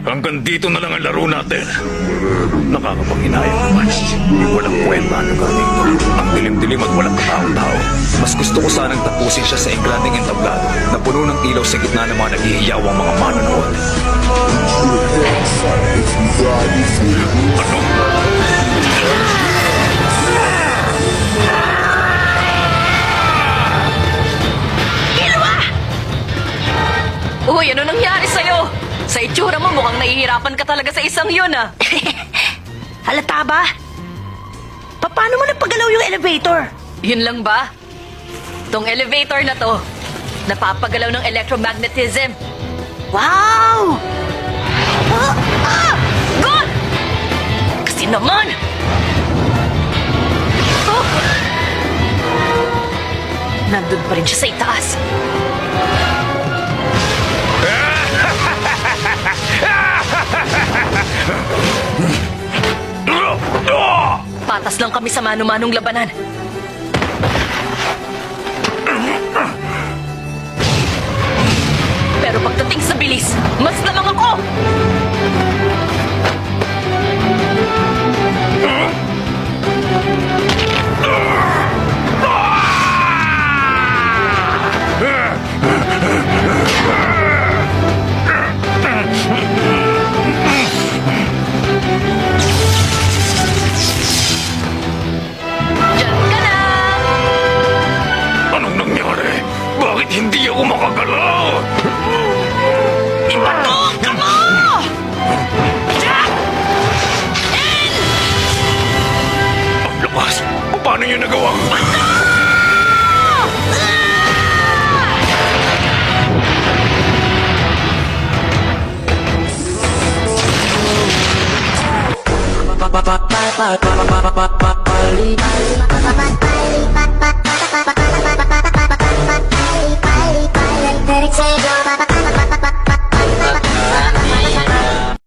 Hanggang dito na lang ang laro natin. Nakakapanghinayang naman. Walang kwenta ang lugar dito. Ang dilim-dilim at walang katao-tao. Mas gusto ko sanang tapusin siya sa engrandeng entablado na puno ng ilaw sa gitna ng mga naghihiyawang mga manonood. Uy, ano nangyari sa'yo? Sa itsura mo, mukhang nahihirapan ka talaga sa isang yun, ah. Halata ba? Paano mo napagalaw yung elevator? Yun lang ba? Tong elevator na to, napapagalaw ng electromagnetism. Wow! God! Kasi naman! Oh! Nandun pa rin siya sa itaas. Patas lang kami sa mano-manong labanan. Pero pagdating sa bilis, mas lamang ako! Diyan ka na! Anong nangyari? Bakit hindi ako makagalaw? Ipatok ka mo! Ang lakas! Paano niyo nagawa? Papalitan